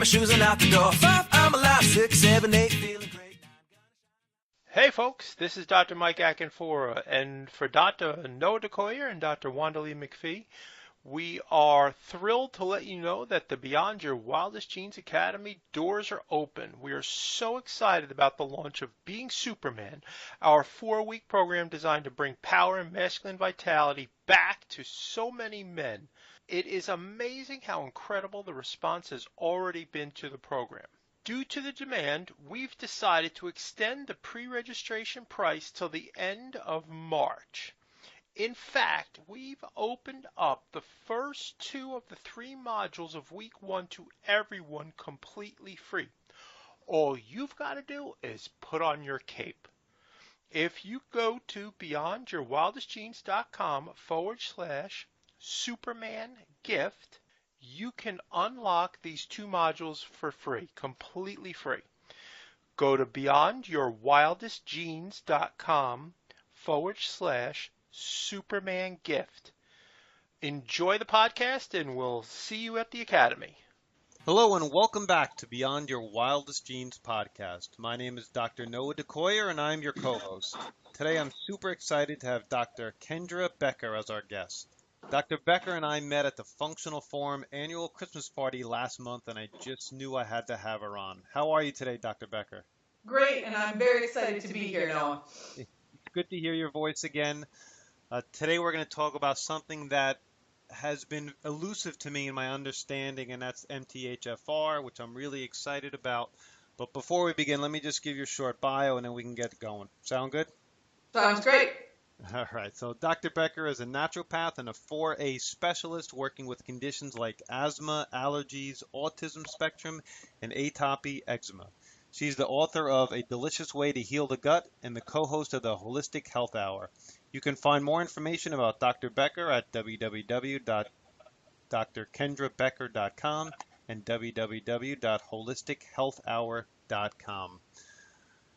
my shoes and out the door. 5, I'm alive. 6, 7, 8, feeling great. Hey folks, this is Dr. Mike Akinfora, and for Dr. Noah DeCoyer and Dr. Wandalee McPhee, we are thrilled to let you know that the Beyond Your Wildest Genes Academy doors are open. We are so excited about the launch of Being Superman, our 4-week program designed to bring power and masculine vitality back to so many men. It is amazing how incredible the response has already been to the program. Due to the demand, we've decided to extend the pre-registration price till the end of March. In fact, we've opened up the first 2 of the 3 modules of week 1 to everyone completely free. All you've got to do is put on your cape. If you go to beyondyourwildestgenes.com/Superman gift, you can unlock these 2 modules for free, completely free. Go to beyondyourwildestgenes.com/Superman gift. Enjoy the podcast, and we'll see you at the Academy. Hello and welcome back to Beyond Your Wildest Genes podcast. My name is Dr. Noah DeCoyer and I'm your co-host. Today I'm super excited to have Dr. Kendra Becker as our guest. Dr. Becker and I met at the Functional Forum annual Christmas party last month and I just knew I had to have her on. How are you today, Dr. Becker? Great, and I'm very excited to be here, Noah. It's good to hear your voice again. Today we're going to talk about something that has been elusive to me in my understanding, and that's MTHFR, which I'm really excited about. But before we begin, let me just give you a short bio and then we can get going. Sound good? Sounds great. All right. So Dr. Becker is a naturopath and a 4A specialist working with conditions like asthma, allergies, autism spectrum, and atopy eczema. She's the author of A Delicious Way to Heal the Gut and the co-host of the Holistic Health Hour. You can find more information about Dr. Becker at www.drkendrabecker.com and www.holistichealthhour.com.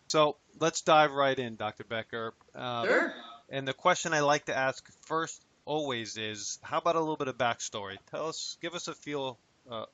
So let's dive right in, Dr. Becker. Sure. And the question I like to ask first always is, how about a little bit of backstory? Give us a feel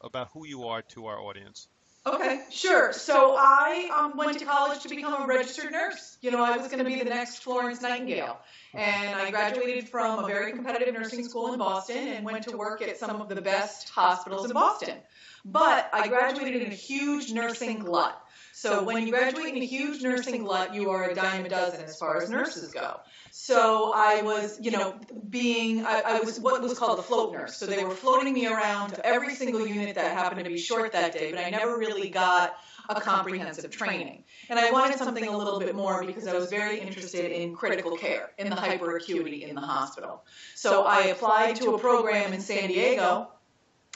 about who you are to our audience. Okay, sure. So I went to college to become a registered nurse. You know, I was going to be the next Florence Nightingale. And I graduated from a very competitive nursing school in Boston and went to work at some of the best hospitals in Boston. But I graduated in a huge nursing glut. So when you graduate in a huge nursing glut, you are a dime a dozen as far as nurses go. So I was, I was what was called a float nurse. So they were floating me around to every single unit that happened to be short that day, but I never really got a comprehensive training. And I wanted something a little bit more because I was very interested in critical care, in the hyperacuity in the hospital. So I applied to a program in San Diego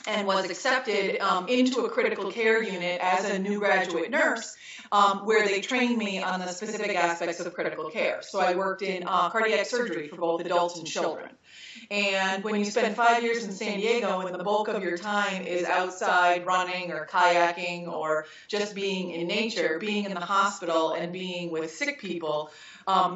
and was accepted into a critical care unit as a new graduate nurse where they trained me on the specific aspects of critical care. So I worked in cardiac surgery for both adults and children. And when you spend 5 years in San Diego and the bulk of your time is outside running or kayaking or just being in nature, being in the hospital and being with sick people,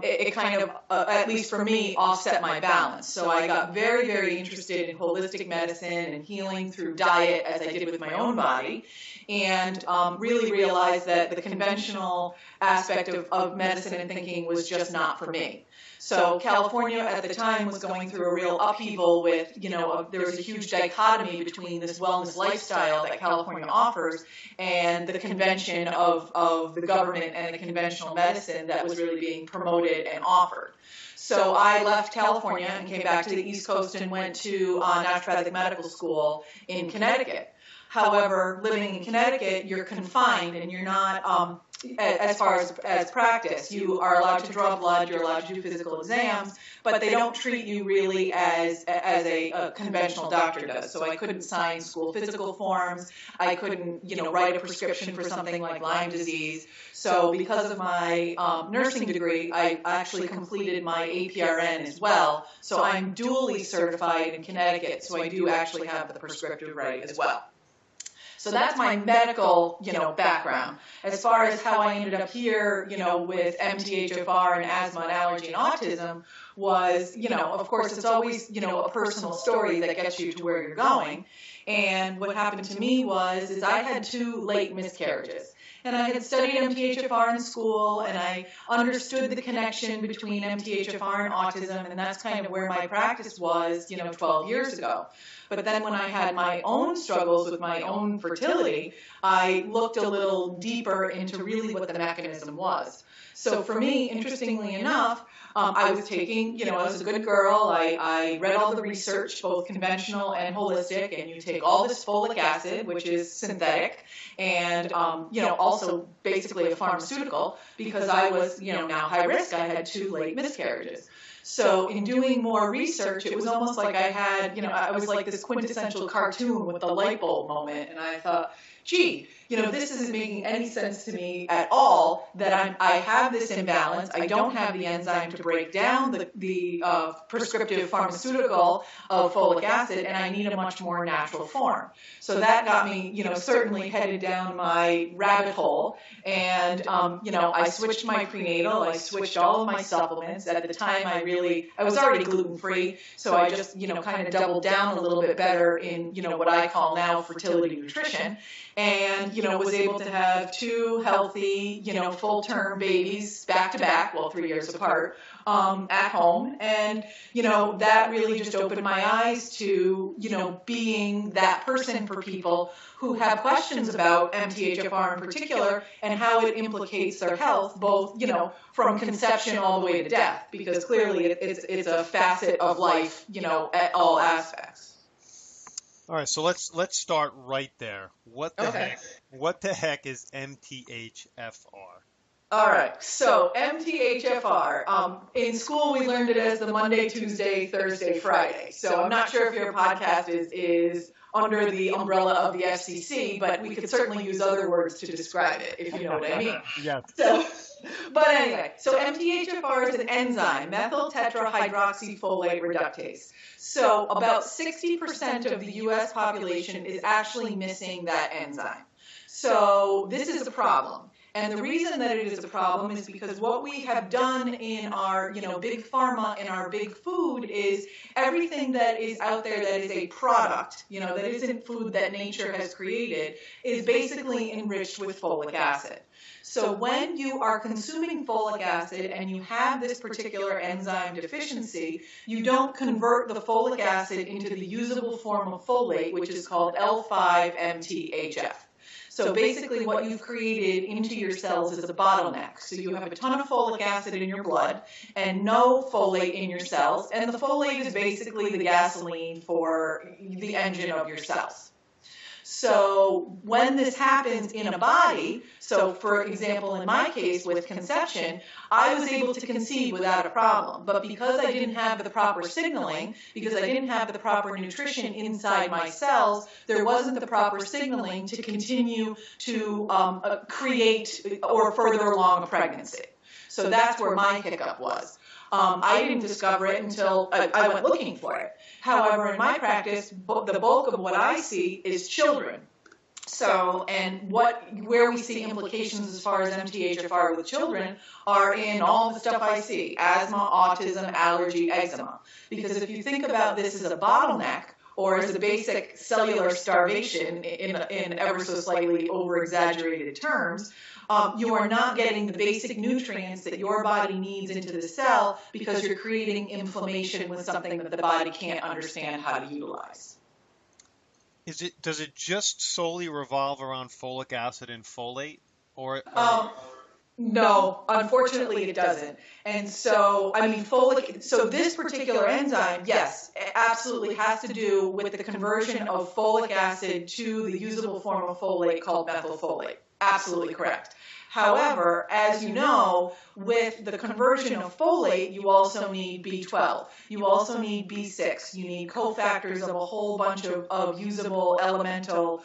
it kind of, at least for me, offset my balance. So I got very, very interested in holistic medicine and healing through diet, as I did with my own body, and really realized that the conventional aspect of medicine and thinking was just not for me. So California at the time was going through a real upheaval with, there was a huge dichotomy between this wellness lifestyle that California offers and the convention of the government and the conventional medicine that was really being promoted and offered. So I left California and came back to the East Coast and went to naturopathic medical school in Connecticut. However, living in Connecticut, you're confined and you're not, as far as practice. You are allowed to draw blood, you're allowed to do physical exams, but they don't treat you really as a conventional doctor does. So I couldn't sign school physical forms. I couldn't, write a prescription for something like Lyme disease. So because of my nursing degree, I actually completed my APRN as well. So I'm dually certified in Connecticut, so I do actually have the prescriptive right as well. So that's my medical, background. As far as how I ended up here, with MTHFR and asthma and allergy and autism was, of course, it's always, a personal story that gets you to where you're going. And what happened to me is I had 2 late miscarriages. And I had studied MTHFR in school, and I understood the connection between MTHFR and autism, and that's kind of where my practice was, 12 years ago. But then when I had my own struggles with my own fertility, I looked a little deeper into really what the mechanism was. So for me, interestingly enough, I was taking, I was a good girl. I read all the research, both conventional and holistic, and you take all this folic acid, which is synthetic, and, also basically a pharmaceutical, because I was, now high risk. I had 2 late miscarriages. So in doing more research, it was almost like I had, I was like this quintessential cartoon with the light bulb moment, and I thought, gee, this isn't making any sense to me at all, that I have this imbalance. I don't have the enzyme to break down the prescriptive pharmaceutical of folic acid, and I need a much more natural form. So that got me, certainly headed down my rabbit hole. And, I switched my prenatal. I switched all of my supplements. At the time, I was already gluten-free, so I just, kind of doubled down a little bit better in, what I call now fertility nutrition. And, was able to have 2 healthy, full-term babies back to back, 3 years apart, at home. And, that really just opened my eyes to, being that person for people who have questions about MTHFR in particular and how it implicates their health, both, from conception all the way to death, because clearly it's a facet of life, at all aspects. All right, so let's start right there. What the heck is MTHFR? All right, so MTHFR, in school we learned it as the Monday, Tuesday, Thursday, Friday. So I'm not sure if your podcast is under the umbrella of the FCC, but we could certainly use other words to describe it, if you know what I mean. Yes. But anyway, so MTHFR is an enzyme, methyl tetrahydroxyfolate reductase. So about 60% of the U.S. population is actually missing that enzyme. So this is a problem. And the reason that it is a problem is because what we have done in our, big pharma, in our big food, is everything that is out there that is a product, that isn't food that nature has created, is basically enriched with folic acid. So when you are consuming folic acid and you have this particular enzyme deficiency, you don't convert the folic acid into the usable form of folate, which is called L5-MTHF. So basically what you've created into your cells is a bottleneck. So you have a ton of folic acid in your blood and no folate in your cells. And the folate is basically the gasoline for the engine of your cells. So when this happens in a body, so for example, in my case with conception, I was able to conceive without a problem. But because I didn't have the proper signaling, because I didn't have the proper nutrition inside my cells, there wasn't the proper signaling to continue to create or further along a pregnancy. So that's where my hiccup was. I didn't discover it until I went looking for it. However, in my practice, the bulk of what I see is children. So, and where we see implications as far as MTHFR with children are in all the stuff I see: asthma, autism, allergy, eczema. Because if you think about this as a bottleneck, or as a basic cellular starvation in ever so slightly over-exaggerated terms, you are not getting the basic nutrients that your body needs into the cell because you're creating inflammation with something that the body can't understand how to utilize. Does it just solely revolve around folic acid and folate, or No, unfortunately it doesn't. And so, so this particular enzyme, yes, it absolutely has to do with the conversion of folic acid to the usable form of folate called methylfolate. Absolutely correct. However, as you know, with the conversion of folate, you also need B12. You also need B6. You need cofactors of a whole bunch of usable elemental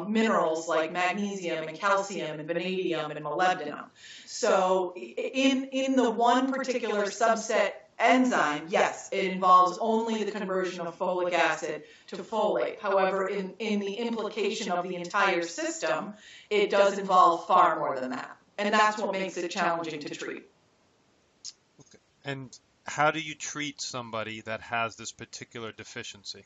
minerals like magnesium and calcium and vanadium and molybdenum. So in the one particular subset enzyme, yes, it involves only the conversion of folic acid to folate. However, in the implication of the entire system, it does involve far more than that. And that's what makes it challenging to treat. Okay. And how do you treat somebody that has this particular deficiency?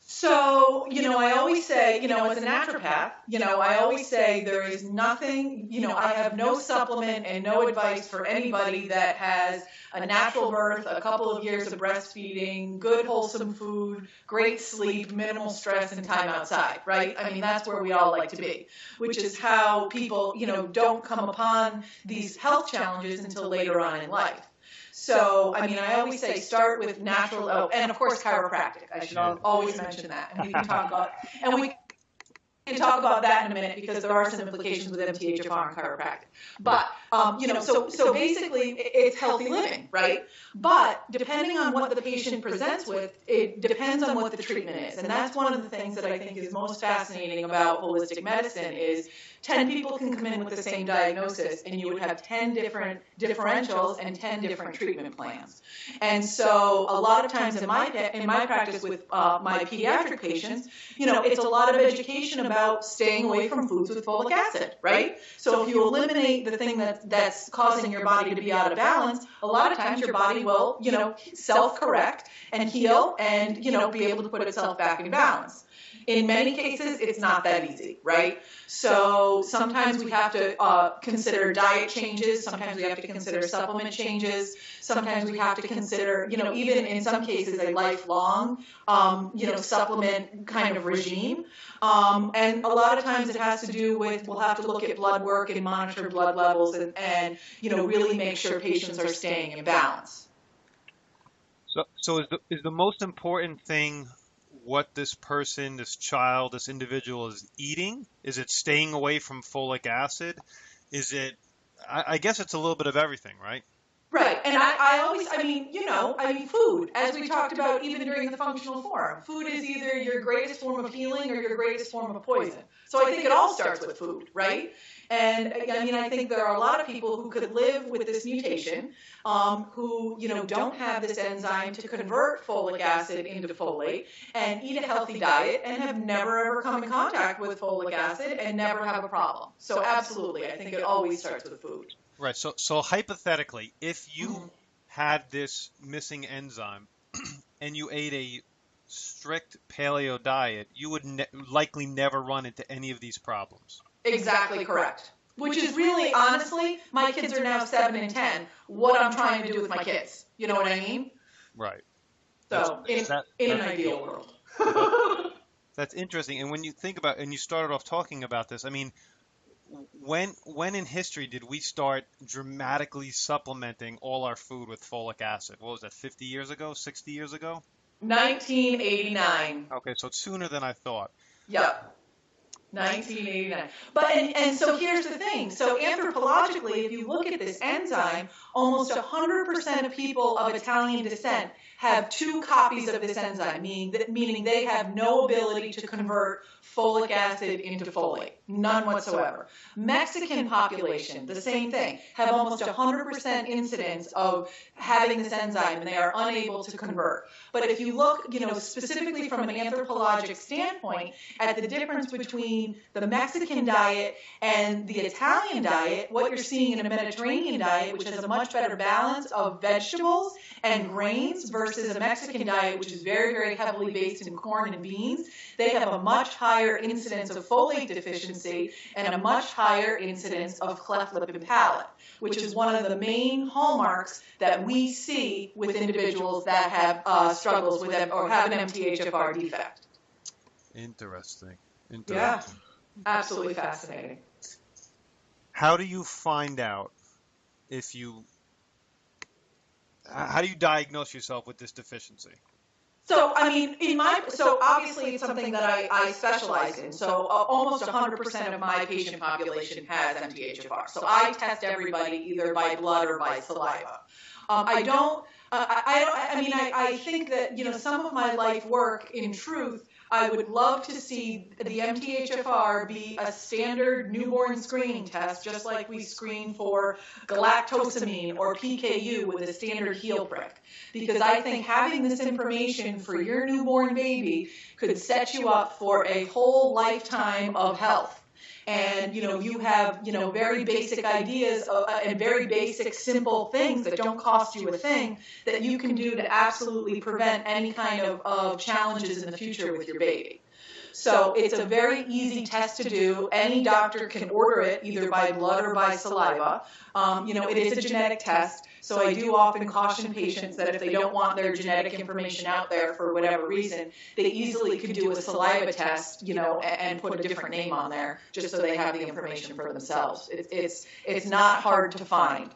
So, I always say, as a naturopath, I always say there is nothing, I have no supplement and no advice for anybody that has a natural birth, a couple of years of breastfeeding, good wholesome food, great sleep, minimal stress, and time outside, right? I mean, that's where we all like to be, which is how people, don't come upon these health challenges until later on in life. So, I always say start with natural, and of course chiropractic. I should always mention that. And we can talk about that in a minute because there are some implications with MTHFR and chiropractic. But, so basically it's healthy living, right? But depending on what the patient presents with, it depends on what the treatment is. And that's one of the things that I think is most fascinating about holistic medicine is 10 people can come in with the same diagnosis and you would have 10 different differentials and 10 different treatment plans. And so a lot of times in my practice with my pediatric patients, it's a lot of education about staying away from foods with folic acid, right? So if you eliminate the thing that's causing your body to be out of balance, a lot of times your body will, self-correct and heal and, be able to put itself back in balance. In many cases, it's not that easy, right? So sometimes we have to consider diet changes. Sometimes we have to consider supplement changes. Sometimes we have to consider, even in some cases, a lifelong, supplement kind of regime. And a lot of times it has to do with, we'll have to look at blood work and monitor blood levels and really make sure patients are staying in balance. So is the most important thing what this person, this child, this individual is eating? Is it staying away from folic acid? Is it, I guess it's a little bit of everything, right? Right. And I always, food, as we talked about even during the functional forum, food is either your greatest form of healing or your greatest form of poison. So I think it all starts with food, right? And I think there are a lot of people who could live with this mutation, who, don't have this enzyme to convert folic acid into folate and eat a healthy diet and have never ever come in contact with folic acid and never have a problem. So absolutely, I think it always starts with food. Right. So hypothetically, if you had this missing enzyme and you ate a strict paleo diet, you would likely never run into any of these problems. Exactly correct. Which is really, honestly, my kids are now 7 and 10, what I'm trying to do with my kids. You know what I mean? Right. So, in an ideal world. That's interesting. And when you think about, and you started off talking about this, when in history did we start dramatically supplementing all our food with folic acid? What was that, 50 years ago, 60 years ago? 1989. Okay, so it's sooner than I thought. Yep. 1989. But and so here's the thing. So anthropologically, if you look at this enzyme, almost 100% of people of Italian descent have 2 copies of this enzyme, meaning they have no ability to convert folic acid into folate, none whatsoever. Mexican population, the same thing, have almost 100% incidence of having this enzyme, and they are unable to convert. But if you look, specifically from an anthropologic standpoint, at the difference between the Mexican diet and the Italian diet, what you're seeing in a Mediterranean diet, which has a much better balance of vegetables and grains versus a Mexican diet, which is very, very heavily based in corn and beans, they have a much higher incidence of folate deficiency and a much higher incidence of cleft lip and palate, which is one of the main hallmarks that we see with individuals that have struggles with them or have an MTHFR defect. Interesting. Yeah, absolutely fascinating. How do you find out how do you diagnose yourself with this deficiency? So, so obviously it's something that I specialize in. So almost 100% of my patient population has MTHFR. So I test everybody either by blood or by saliva. I think that, some of my life work in truth, I would love to see the MTHFR be a standard newborn screening test, just like we screen for galactosamine or PKU with a standard heel prick. Because I think having this information for your newborn baby could set you up for a whole lifetime of health. And you have very basic ideas and very basic simple things that don't cost you a thing that you can do to absolutely prevent any kind of challenges in the future with your baby. So it's a very easy test to do. Any doctor can order it either by blood or by saliva. It is a genetic test. So I do often caution patients that if they don't want their genetic information out there for whatever reason, they easily could do a saliva test, and put a different name on there just so they have the information for themselves. It's not hard to find.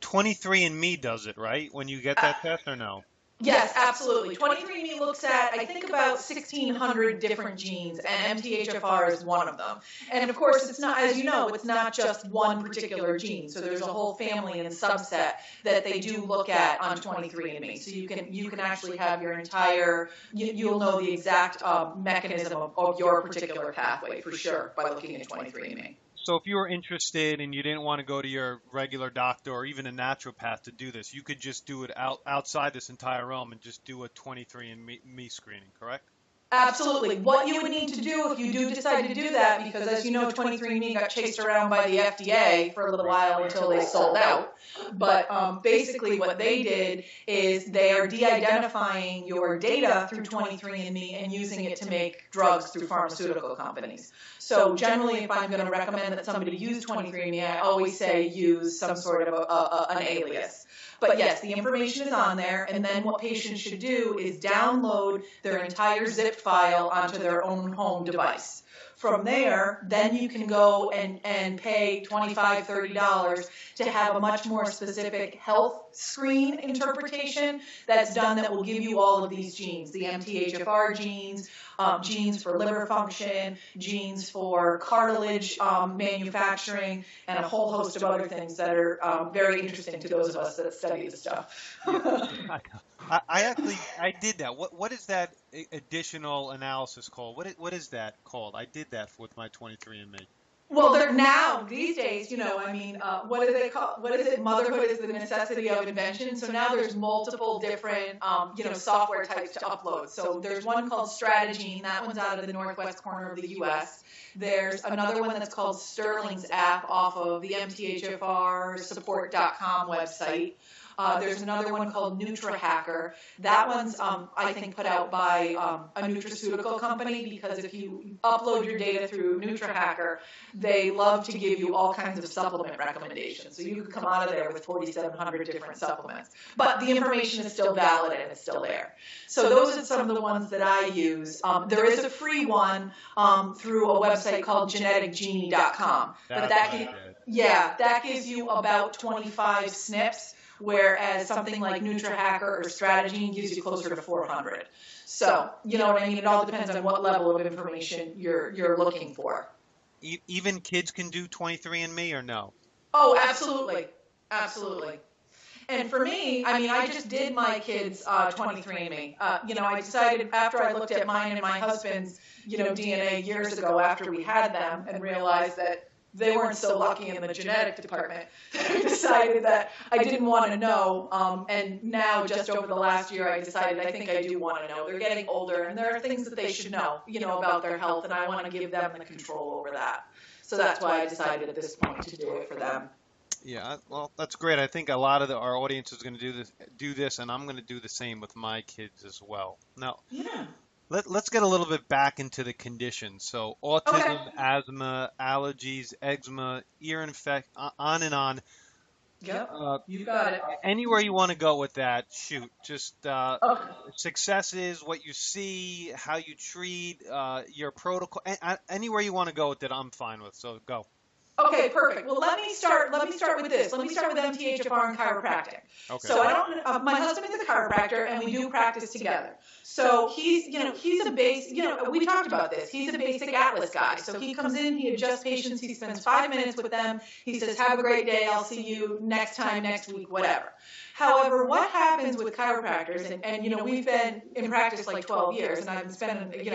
23andMe does it, right? When you get that test or no? Yes, absolutely. 23andMe looks at, I think, about 1,600 different genes, and MTHFR is one of them. And of course, it's not, as you know, it's not just one particular gene. So there's a whole family and subset that they do look at on 23andMe. So you can actually have your entire, you'll know the exact mechanism of your particular pathway for sure by looking at 23andMe. So if you were interested and you didn't want to go to your regular doctor or even a naturopath to do this, you could just do it outside this entire realm and just do a 23andMe screening, correct? Absolutely. What you would need to do if you do decide to do that, because as you know, 23andMe got chased around by the FDA for a little while until they sold out. But basically what they did is they are de-identifying your data through 23andMe and using it to make drugs through pharmaceutical companies. So generally, if I'm going to recommend that somebody use 23andMe, I always say use some sort of an alias. But yes, the information is on there, and then what patients should do is download their entire zip file onto their own home device. From there, then you can go and pay $25, $30 to have a much more specific health screen interpretation that's done that will give you all of these genes, the MTHFR genes, genes for liver function, genes for cartilage manufacturing, and a whole host of other things that are very interesting to those of us that study the stuff. I did that. What is that additional analysis called? What is that called? I did that with my 23andMe. Well, they're now, these days, what do they call, what is it? Motherhood is the necessity of invention. So now there's multiple different, software types to upload. So there's one called Strategene. That one's out of the northwest corner of the U.S. There's another one that's called Sterling's app off of the MTHFRsupport.com website. There's another one called NutraHacker. That one's, I think, put out by a nutraceutical company, because if you upload your data through NutraHacker, they love to give you all kinds of supplement recommendations. So you could come out of there with 4,700 different supplements. But the information is still valid and it's still there. So those are some of the ones that I use. There is a free one through a website called geneticgenie.com. But that gives you about 25 SNPs. Whereas something like NutraHacker or Strategene gives you closer to 400. So, you know what I mean? It all depends on what level of information you're looking for. Even kids can do 23andMe or no? Oh, absolutely. Absolutely. And for me, I just did my kids' 23andMe. I decided after I looked at mine and my husband's, DNA years ago after we had them and realized that they weren't so lucky in the genetic department. I decided that I didn't want to know, and now just over the last year I decided I think I do want to know. They're getting older, and there are things that they should know, about their health, and I want to give them the control over that. So that's why I decided at this point to do it for them. Yeah, well, that's great. I think a lot of our audience is going to do this, and I'm going to do the same with my kids as well. Now, Let's get a little bit back into the conditions. So autism, asthma, allergies, eczema, ear infection, on and on. Yep, you got it. Anywhere you want to go with that, shoot. Just successes, what you see, how you treat, your protocol. Anywhere you want to go with it, I'm fine with. So go. Okay, perfect. Well, let me start with this. Let me start with MTHFR and chiropractic. Okay. So my husband is a chiropractor, and we do practice together. So he's a base, we talked about this. He's a basic Atlas guy. So he comes in, he adjusts patients, he spends 5 minutes with them. He says, have a great day. I'll see you next time, next week, whatever. However, what happens with chiropractors, and we've been in practice like 12 years, and I've been spending,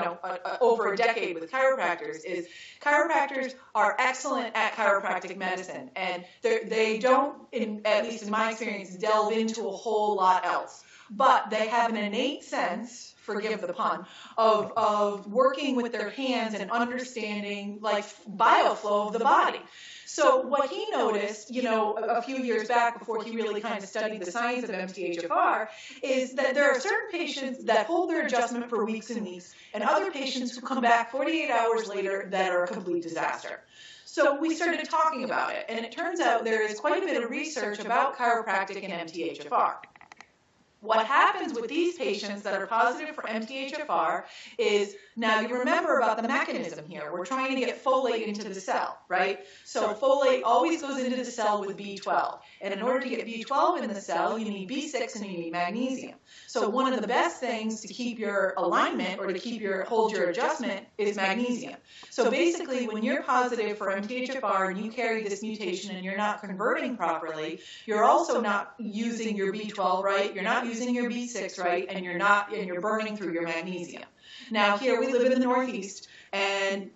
over a decade with chiropractors, is chiropractors are excellent at chiropractic medicine, and they don't, at least in my experience, delve into a whole lot else. But they have an innate sense, forgive the pun, of working with their hands and understanding like bioflow of the body. So what he noticed, a few years back before he really kind of studied the science of MTHFR, is that there are certain patients that hold their adjustment for weeks and weeks, and other patients who come back 48 hours later that are a complete disaster. So we started talking about it, and it turns out there is quite a bit of research about chiropractic and MTHFR. What happens with these patients that are positive for MTHFR is, now you remember about the mechanism here. We're trying to get folate into the cell, right? So folate always goes into the cell with B12. And in order to get B12 in the cell, you need B6 and you need magnesium. So one of the best things to keep your alignment or to hold your adjustment is magnesium. So basically, when you're positive for MTHFR and you carry this mutation and you're not converting properly, you're also not using your B12 right, you're not using your B6 right, and you're burning through your magnesium. Now here we live in the Northeast, and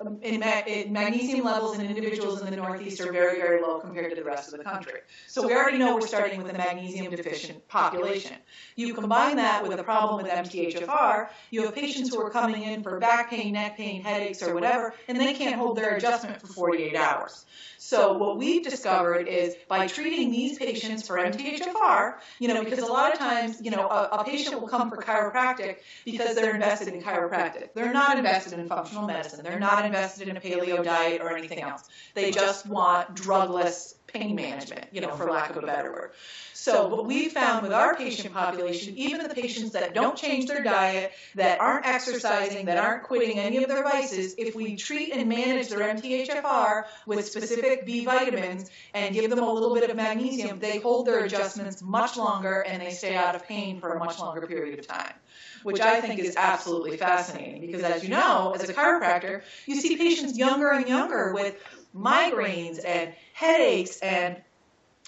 magnesium levels in individuals in the Northeast are very, very low compared to the rest of the country. So we already know we're starting with a magnesium deficient population. You combine that with a problem with MTHFR, you have patients who are coming in for back pain, neck pain, headaches, or whatever, and they can't hold their adjustment for 48 hours. So what we've discovered is by treating these patients for MTHFR, because a lot of times, a patient will come for chiropractic because they're invested in chiropractic. They're not invested in functional medicine. They're not invested in a paleo diet or anything else. They just want drugless pain management, for lack of a better word. So what we found with our patient population, even the patients that don't change their diet, that aren't exercising, that aren't quitting any of their vices, if we treat and manage their MTHFR with specific B vitamins and give them a little bit of magnesium, they hold their adjustments much longer and they stay out of pain for a much longer period of time, which I think is absolutely fascinating because, as you know, as a chiropractor, you see patients younger and younger with migraines and headaches and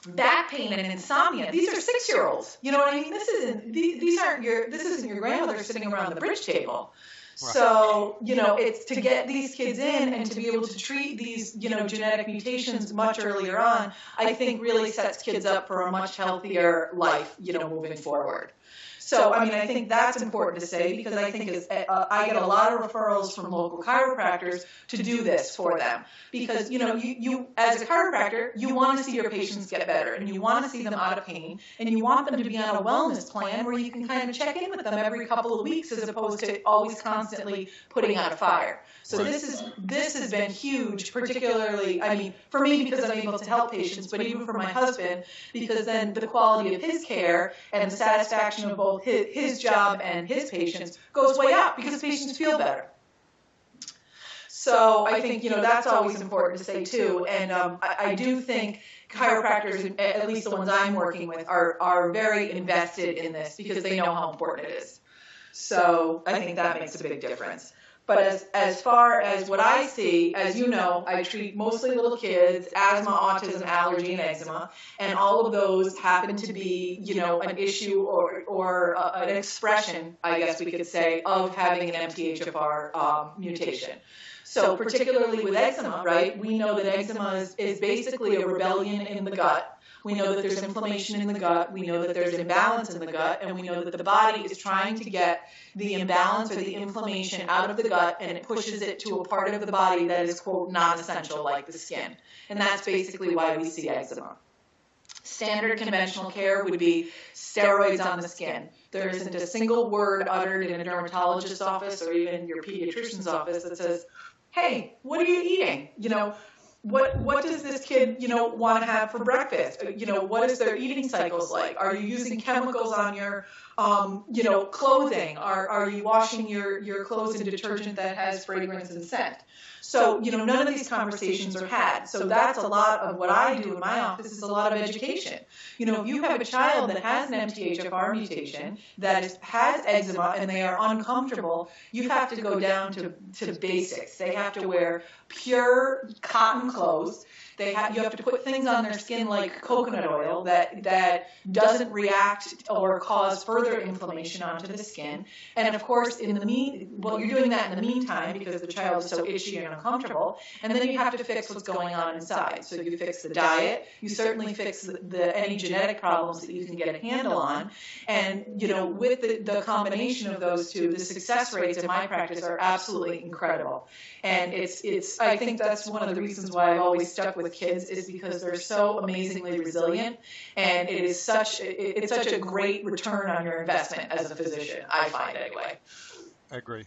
back pain and insomnia. These are 6-year-olds. You know what I mean? This isn't your grandmother sitting around the bridge table. Right. So, it's to get these kids in and to be able to treat these, genetic mutations much earlier on, I think really sets kids up for a much healthier life, moving forward. So, I think that's important to say because I think I get a lot of referrals from local chiropractors to do this for them. Because, you as a chiropractor, you want to see your patients get better and you want to see them out of pain and you want them to be on a wellness plan where you can kind of check in with them every couple of weeks as opposed to always constantly putting out a fire. So right. This has been huge, particularly, for me because I'm able to help patients, but even for my husband, because then the quality of his care and the satisfaction of both his job and his patients goes way up because patients feel better. So I think, that's always important to say too. And I do think chiropractors, at least the ones I'm working with, are very invested in this because they know how important it is. So I think that makes a big difference. But as far as what I see, as you know, I treat mostly little kids, asthma, autism, allergy, and eczema, and all of those happen to be, an issue or an expression, I guess we could say, of having an MTHFR mutation. So particularly with eczema, right, we know that eczema is basically a rebellion in the gut. We know that there's inflammation in the gut. We know that there's imbalance in the gut. And we know that the body is trying to get the imbalance or the inflammation out of the gut, and it pushes it to a part of the body that is, quote, non-essential, like the skin. And that's basically why we see eczema. Standard conventional care would be steroids on the skin. There isn't a single word uttered in a dermatologist's office or even your pediatrician's office that says, hey, what are you eating? What does this kid, want to have for breakfast? What is their eating cycles like? Are you using chemicals on your, clothing? Are you washing your clothes in detergent that has fragrance and scent? So, none of these conversations are had. So that's a lot of what I do in my office is a lot of education. If you have a child that has an MTHFR mutation, that has eczema, and they are uncomfortable, you have to go down to basics. They have to wear pure cotton clothes. You have to put things on their skin like coconut oil that doesn't react or cause further inflammation onto the skin. And of course, you're doing that in the meantime because the child is so itchy and uncomfortable. And then you have to fix what's going on inside. So you fix the diet. You certainly fix any genetic problems that you can get a handle on. And with the combination of those two, the success rates in my practice are absolutely incredible. And I think that's one of the reasons why I've always stuck with kids, is because they're so amazingly resilient, and it's such a great return on your investment as a physician, I find anyway. I agree.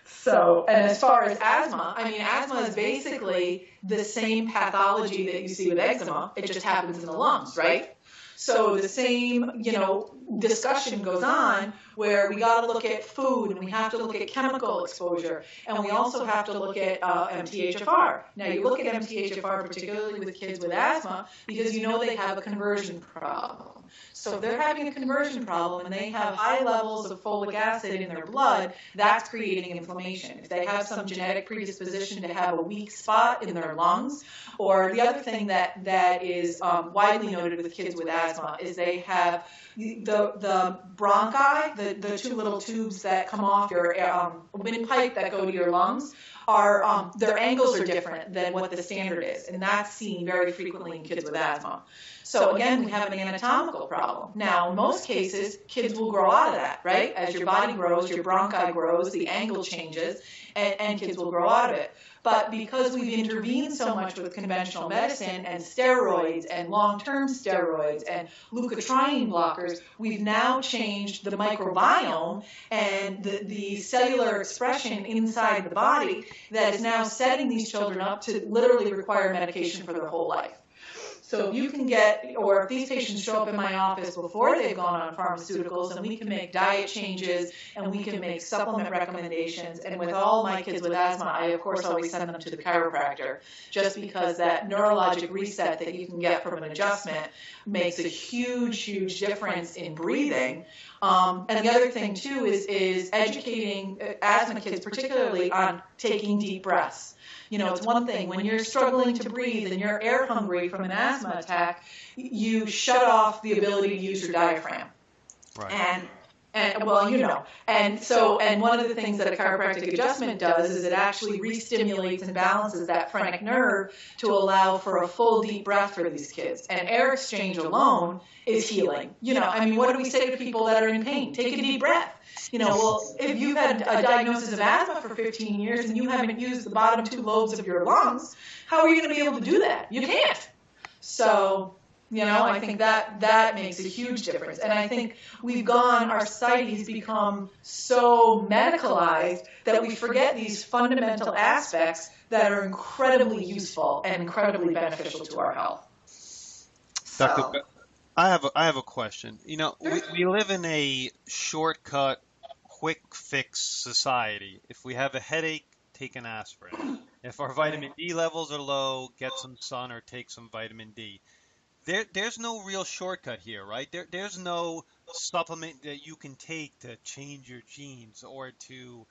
So, and as far as asthma, asthma is basically the same pathology that you see with eczema. It just happens in the lungs, right? So the same, discussion goes on where we got to look at food, and we have to look at chemical exposure, and we also have to look at MTHFR. Now you look at MTHFR particularly with kids with asthma because they have a conversion problem. So if they're having a conversion problem and they have high levels of folic acid in their blood, that's creating inflammation. If they have some genetic predisposition to have a weak spot in their lungs, or the other thing that is widely noted with kids with asthma is they have the bronchi, the two little tubes that come off your windpipe that go to your lungs, are their angles are different than what the standard is, and that's seen very frequently in kids with asthma. So again, we have an anatomical problem. Now, in most cases, kids will grow out of that, right? As your body grows, your bronchi grows, the angle changes, and kids will grow out of it. But because we've intervened so much with conventional medicine and steroids and long-term steroids and leukotriene blockers, we've now changed the microbiome and the cellular expression inside the body that is now setting these children up to literally require medication for their whole life. So if you can if these patients show up in my office before they've gone on pharmaceuticals, and we can make diet changes and we can make supplement recommendations. And with all my kids with asthma, I of course always send them to the chiropractor, just because that neurologic reset that you can get from an adjustment makes a huge, huge difference in breathing. And the other thing too is educating asthma kids, particularly on taking deep breaths. It's one thing when you're struggling to breathe and you're air hungry from an asthma attack, you shut off the ability to use your diaphragm. Right. And one of the things that a chiropractic adjustment does is it actually re-stimulates and balances that phrenic nerve to allow for a full deep breath for these kids. And air exchange alone is healing. What do we say to people that are in pain? Take a deep breath. If you've had a diagnosis of asthma for 15 years and you haven't used the bottom two lobes of your lungs, how are you going to be able to do that? You can't. So, I think that makes a huge difference. And I think our society has become so medicalized that we forget these fundamental aspects that are incredibly useful and incredibly beneficial to our health. Dr. I have a question. We live in a shortcut, quick fix society. If we have a headache, take an aspirin. If our vitamin D levels are low, get some sun or take some vitamin D. There's no real shortcut here, right? There's no supplement that you can take to change your genes or to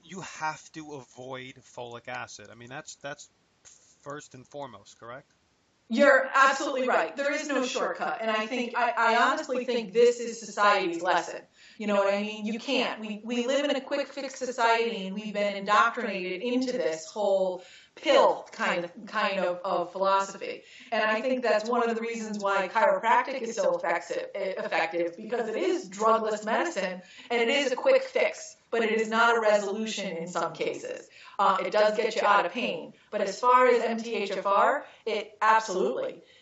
you have to avoid folic acid. That's first and foremost, correct? You're absolutely right. There is no shortcut. And I honestly think this is society's lesson. You know what I mean? You can't. We live in a quick fix society, and we've been indoctrinated into this whole pill kind of philosophy. And I think that's one of the reasons why chiropractic is so effective, because it is drugless medicine and it is a quick fix, but it is not a resolution in some cases. It does get you out of pain. But as far as MTHFR,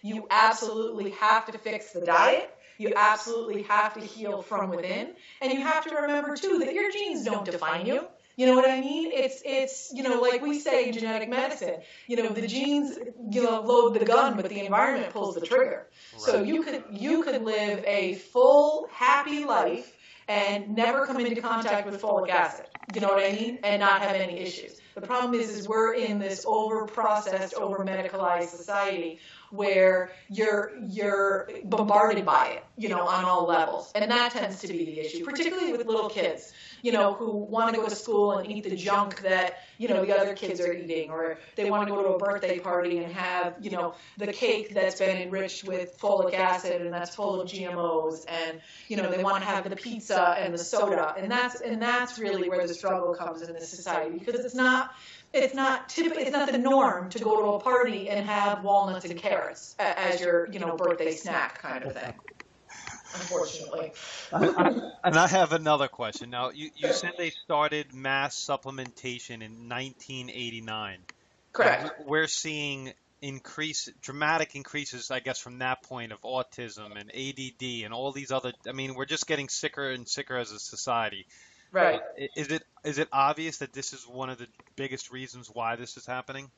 you absolutely have to fix the diet. You absolutely have to heal from within. And you have to remember, too, that your genes don't define you. You know what I mean? It's like we say in genetic medicine, the genes, load the gun, but the environment pulls the trigger. Right. So you could live a full, happy life and never come into contact with folic acid, you know what I mean, and not have any issues. The problem is we're in this over-processed, over-medicalized society where you're bombarded by it, you know, on all levels. And that tends to be the issue, particularly with little kids, you know, who want to go to school and eat the junk that, you know, the other kids are eating, or they want to go to a birthday party and have, you know, the cake that's been enriched with folic acid and that's full of GMOs, and, you know, they want to have the pizza and the soda. And that's really where the struggle comes in this society, because it's not the norm to go to a party and have walnuts and carrots as your, you know, birthday snack kind of thing, unfortunately. And I have another question. Now, you said they started mass supplementation in 1989. Correct. And we're seeing dramatic increases, I guess, from that point of autism and ADD and all these other, I mean, we're just getting sicker and sicker as a society. Right. Is it obvious that this is one of the biggest reasons why this is happening?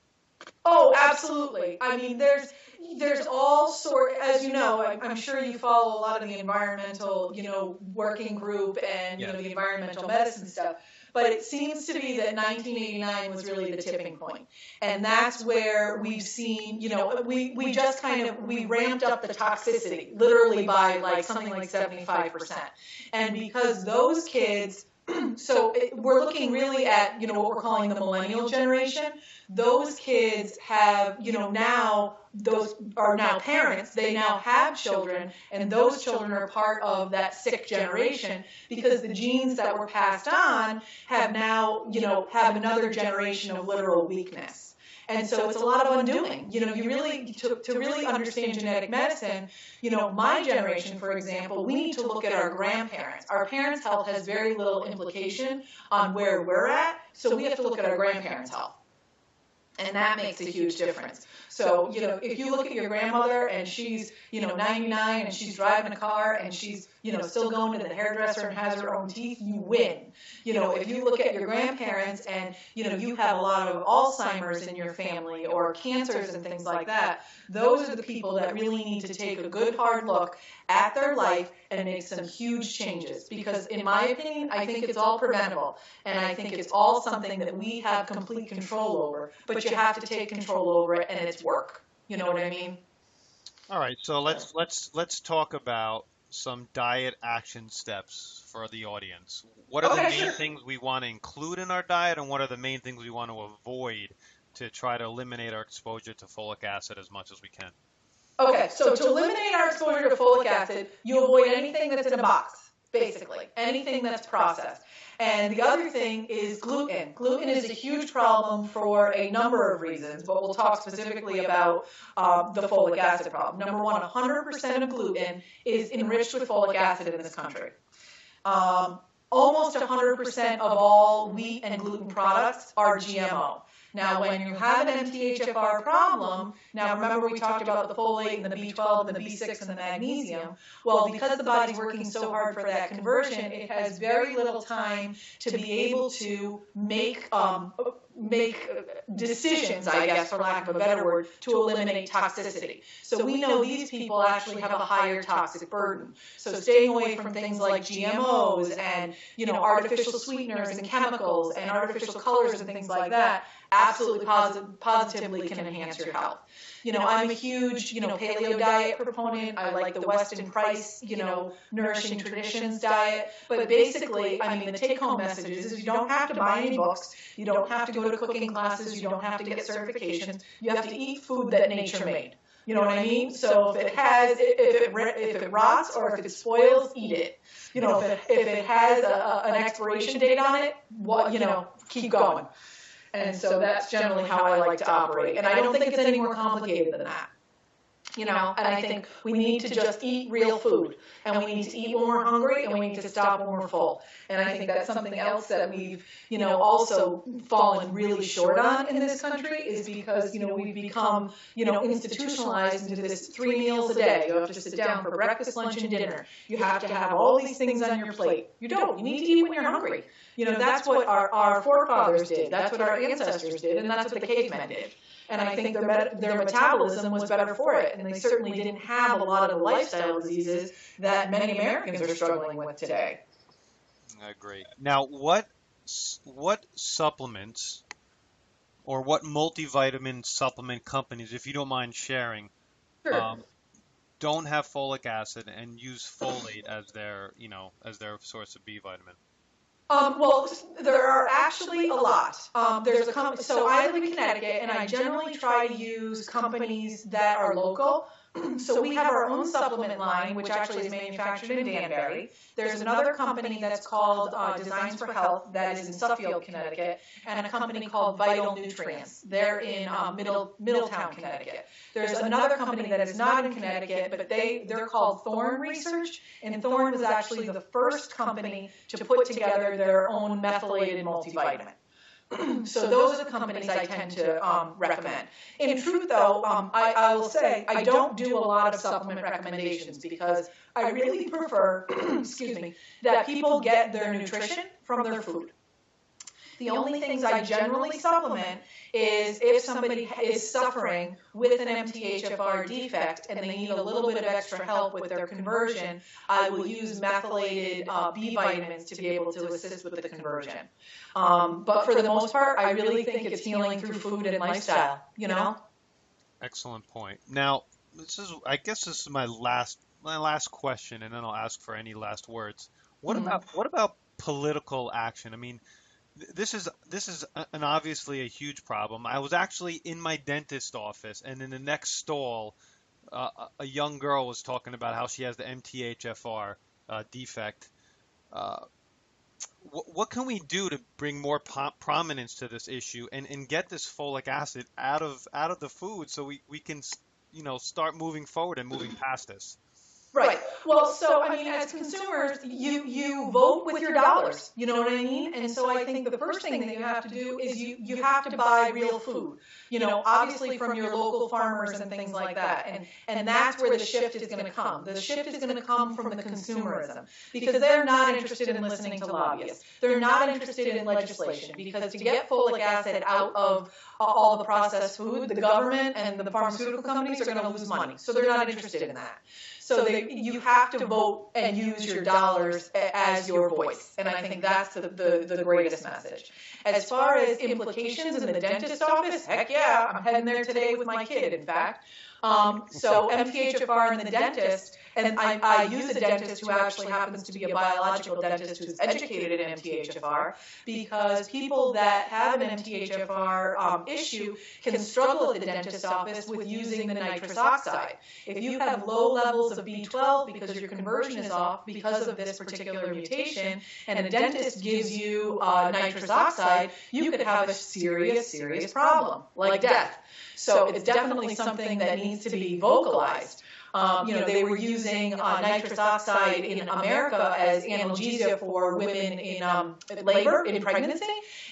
Oh, absolutely. I mean, there's all sort, as you know, I'm sure you follow a lot of the environmental, you know, working group and, you know, the environmental medicine stuff. But it seems to be that 1989 was really the tipping point. And that's where we've seen, you know, we just we ramped up the toxicity, literally by like something like 75%. And because those kids, we're looking really at, you know, what we're calling the millennial generation. Those kids have, you know, now those are now parents. They now have children, and those children are part of that sick generation, because the genes that were passed on have now, you know, have another generation of literal weakness. And so it's a lot of undoing. You know, you really, to really understand genetic medicine, you know, my generation, for example, we need to look at our grandparents. Our parents' health has very little implication on where we're at, so we have to look at our grandparents' health. And that makes a huge difference. So, you know, if you look at your grandmother and she's, you know, 99 and she's driving a car and she's, you know, still going to the hairdresser and has her own teeth, you win. You know, if you look at your grandparents and, you know, you have a lot of Alzheimer's in your family or cancers and things like that, those are the people that really need to take a good hard look at their life and make some huge changes. Because in my opinion, I think it's all preventable. And I think it's all something that we have complete control over. But you have to take control over it, and it's work. You know what I mean? All right, so let's talk about some diet action steps for the audience. What are the main things we want to include in our diet, and what are the main things we want to avoid to try to eliminate our exposure to folic acid as much as we can? Okay, so to eliminate our exposure to folic acid, you avoid anything that's in a box, basically, anything that's processed. And the other thing is gluten. Gluten is a huge problem for a number of reasons, but we'll talk specifically about the folic acid problem. Number one, 100% of gluten is enriched with folic acid in this country. Almost 100% of all wheat and gluten products are GMO. Now, when you have an MTHFR problem, now remember we talked about the folate and the B12 and the B6 and the magnesium. Well, because the body's working so hard for that conversion, it has very little time to be able to make decisions, I guess, for lack of a better word, to eliminate toxicity. So we know these people actually have a higher toxic burden. So staying away from things like GMOs and, you know, artificial sweeteners and chemicals and artificial colors and things like that absolutely positively can enhance your health. You know, I'm a huge, you know, paleo diet proponent. I like the Weston Price, you know, Nourishing Traditions diet. But basically, I mean, the take-home message is you don't have to buy any books. You don't have to go to cooking classes. You don't have to get certifications. You have to eat food that nature made. You know what I mean? So if it rots or if it spoils, eat it. You know, if it has an expiration date on it, you know, keep going. And so that's generally how I like to operate. And I don't think it's any more complicated than that. You know, and I think we need to just eat real food. And we need to eat when we're hungry, and we need to stop when we're full. And I think that's something else that we've, you know, also fallen really short on in this country, is because, you know, we've become, you know, institutionalized into this 3 meals a day. You have to sit down for breakfast, lunch, and dinner. You have to have all these things on your plate. You don't. You need to eat when you're hungry. You know, that's what our forefathers did. That's what our ancestors did. And that's what the cavemen did. And I think their metabolism was better for it. And they certainly didn't have a lot of the lifestyle diseases that many Americans are struggling with today. Great. Now, what supplements or what multivitamin supplement companies, if you don't mind sharing, Sure. don't have folic acid and use folate as their source of B vitamin? Well, there are actually a lot. There's a company, so I live in Connecticut, and I generally try to use companies that are local. So we have our own supplement line, which actually is manufactured in Danbury. There's another company that's called Designs for Health that is in Suffield, Connecticut, and a company called Vital Nutrients. They're in Middletown, Connecticut. There's another company that is not in Connecticut, but they're called Thorne Research, and Thorne was actually the first company to put together their own methylated multivitamin. So those are the companies I tend to recommend. In truth, though, I will say I don't do a lot of supplement recommendations because I really prefer, excuse me, that people get their nutrition from their food. The only things I generally supplement is if somebody is suffering with an MTHFR defect and they need a little bit of extra help with their conversion, I will use methylated B vitamins to be able to assist with the conversion. But for the most part, I really think it's healing through food and lifestyle, you know? Excellent point. Now, I guess this is my last question, and then I'll ask for any last words. What about political action? I mean, this is an obviously a huge problem. I was actually in my dentist office, and in the next stall, a young girl was talking about how she has the MTHFR defect. What can we do to bring more prominence to this issue and get this folic acid out of the food so we can start moving forward and moving past this? Right. Well, so I mean, as consumers, you vote with your dollars. You know what I mean? And so I think the first thing that you have to do is you have to buy real food. You know, obviously from your local farmers and things like that. And that's where the shift is going to come. The shift is going to come from the consumerism because they're not interested in listening to lobbyists. They're not interested in legislation because to get folic acid out of all the processed food, the government and the pharmaceutical companies are going to lose money. So they're not interested in that. So you have to vote and use your dollars as your voice. And I think that's the greatest message. As far as implications in the dentist office, heck yeah, I'm heading there today with my kid, in fact. So MTHFR and the dentist, and I use a dentist who actually happens to be a biological dentist who's educated in MTHFR because people that have an MTHFR issue can struggle at the dentist's office with using the nitrous oxide. If you have low levels of B12 because your conversion is off because of this particular mutation, and a dentist gives you nitrous oxide, you could have a serious problem, like death. So it's definitely something that needs to be vocalized. They were using nitrous oxide in America as analgesia for women in labor, in pregnancy,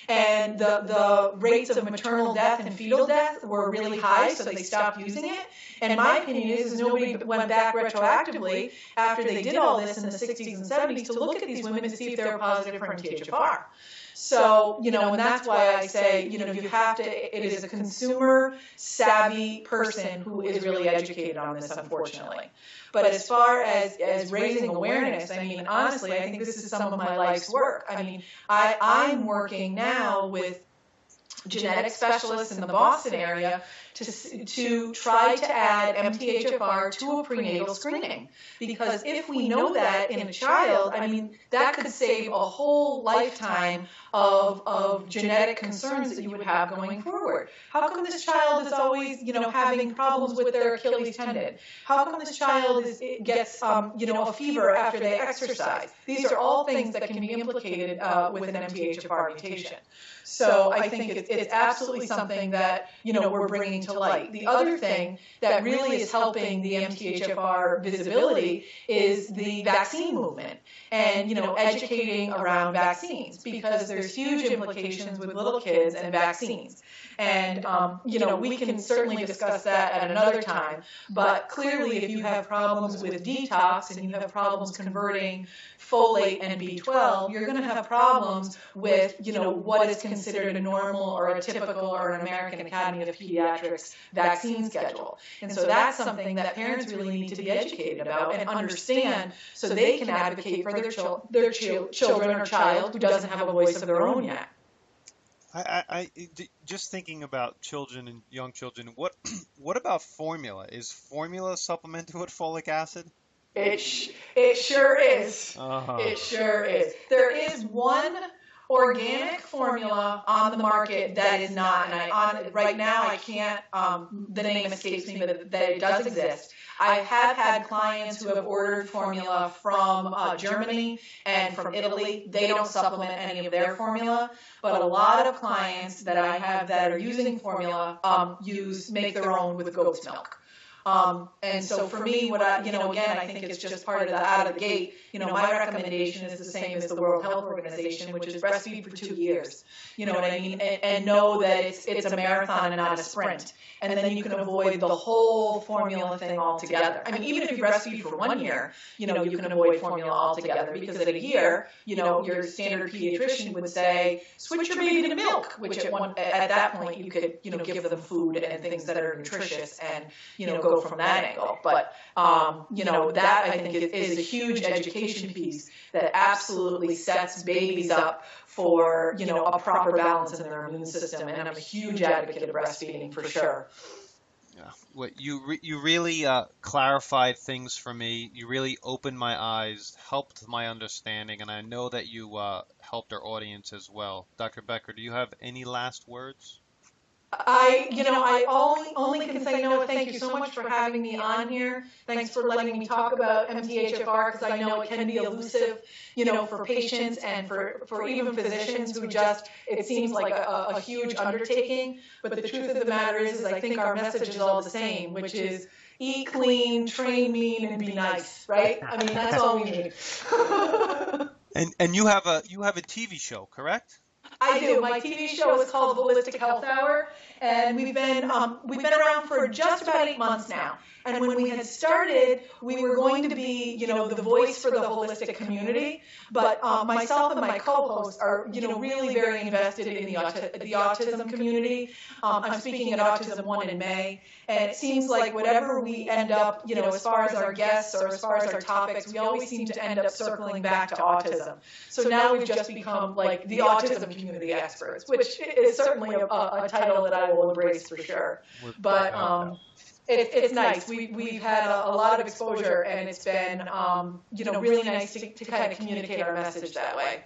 and the rates of maternal death and fetal death were really high, so they stopped using it. And my opinion is nobody went back retroactively after they did all this in the 60s and 70s to look at these women to see if they were positive for MTHFR. So, and that's why I say, you have to, it is a consumer savvy person who is really educated on this, unfortunately. But as far as raising awareness, I mean, honestly, I think this is some of my life's work. I mean, I'm working now with genetic specialists in the Boston area to try to add MTHFR to a prenatal screening. Because if we know that in a child, I mean, that could save a whole lifetime of genetic concerns that you would have going forward. How come this child is always, having problems with their Achilles tendon? How come this child gets, a fever after they exercise? These are all things that can be implicated with an MTHFR mutation. So I think it's absolutely something that, we're bringing to light. The other thing that really is helping the MTHFR visibility is the vaccine movement and, educating around vaccines because there's huge implications with little kids and vaccines. And, we can certainly discuss that at another time. But clearly, if you have problems with detox and you have problems converting folate and B12, you're going to have problems with, what is considered a normal or a typical or an American Academy of Pediatrics vaccine schedule. And so that's something that parents really need to be educated about and understand so they can advocate for their children or child who doesn't have a voice of their own yet. Just thinking about children and young children, what about formula? Is formula supplemented with folic acid? It sure is. It sure is. There is one organic formula on the market that is not, and right now I can't, the name escapes me, but that it does exist. I have had clients who have ordered formula from Germany and from Italy. They don't supplement any of their formula, but a lot of clients that I have that are using formula make their own with goat's milk. And so for me, again, I think it's just part of the out of the gate. My recommendation is the same as the World Health Organization, which is breastfeed for 2 years. You know what I mean? And know that it's a marathon and not a sprint. And then you can avoid the whole formula thing altogether. I mean, even if you breastfeed for 1 year, you can avoid formula altogether because at a year, your standard pediatrician would say, switch your baby to milk, which at that point you could, give them food and things that are nutritious and, go from that angle. But, that I think is a huge education piece that absolutely sets babies up for, a proper balance in their immune system. And I'm a huge advocate of breastfeeding for sure. Yeah. Well, you really clarified things for me. You really opened my eyes, helped my understanding, and I know that you helped our audience as well. Dr. Becker, do you have any last words? I only can say, Noah, thank you so much for having me on here. Thanks for letting me talk about MTHFR because I know it can be elusive, for patients and for even physicians who it seems like a huge undertaking. But the truth of the matter is I think our message is all the same, which is eat clean, train mean, and be nice, right? I mean, that's all we need. And you have a TV show, correct? I do. My TV show is called Holistic Health Hour, and we've been around for just about 8 months now. And when we had started, we were going to be, the voice for the holistic community. But myself and my co-hosts are, really very invested in the autism community. I'm speaking at Autism One in May, and it seems like whatever we end up, as far as our guests or as far as our topics, we always seem to end up circling back to autism. So now we've just become like the autism community experts, which is certainly a title that I will embrace for sure. But it's nice. We've had a lot of exposure, and it's been really nice to kind of communicate our message that way.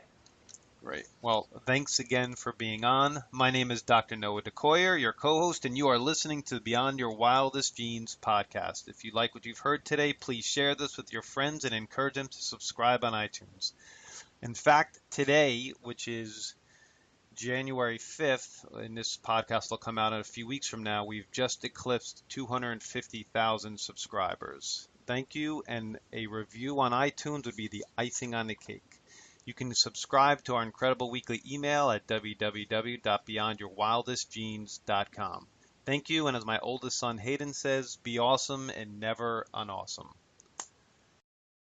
Great. Well, thanks again for being on. My name is Dr. Noah DeCoyer, your co-host, and you are listening to the Beyond Your Wildest Genes podcast. If you like what you've heard today, please share this with your friends and encourage them to subscribe on iTunes. In fact, today, which is January 5th, and this podcast will come out in a few weeks from now, we've just eclipsed 250,000 subscribers. Thank you, and a review on iTunes would be the icing on the cake. You can subscribe to our incredible weekly email at www.beyondyourwildestgenes.com. Thank you, and as my oldest son Hayden says, be awesome and never unawesome.